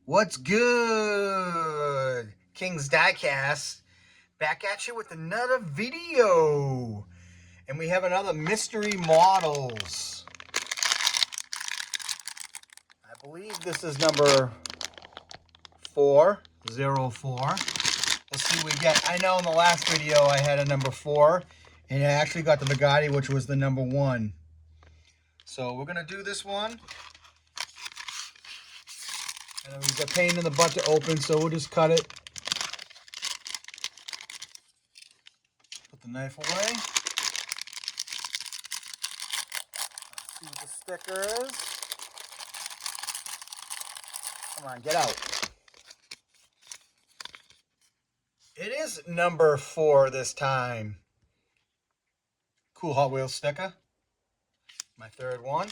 What's good? King's Diecast back at you with another video. And we have another mystery models. I believe this is number 404. Let's see what we get. I know in the last video I had a number 4. And I actually got the Bugatti, which was the number 1. So we're going to do this one. And it's a pain in the butt to open, so we'll just cut it. Put the knife away. Let's see what the sticker is. Come on, get out. It is number 4 this time. Cool Hot Wheels sticker. My third one.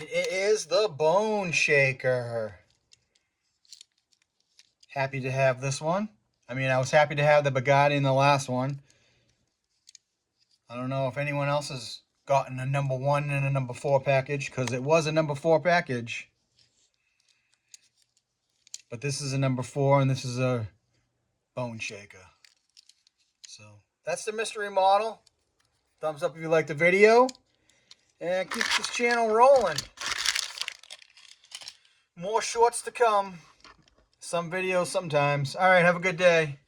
It is the Bone Shaker. Happy to have this one. I mean, I was happy to have the Bugatti in the last one. I don't know if anyone else has gotten a number 1 and a number 4 package, because it was a number 4 package. But this is a number 4 and this is a Bone Shaker. So that's the mystery model. Thumbs up if you like the video. And keep this channel rolling. More shorts to come. Some videos sometimes. Alright, have a good day.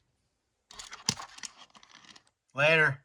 Later.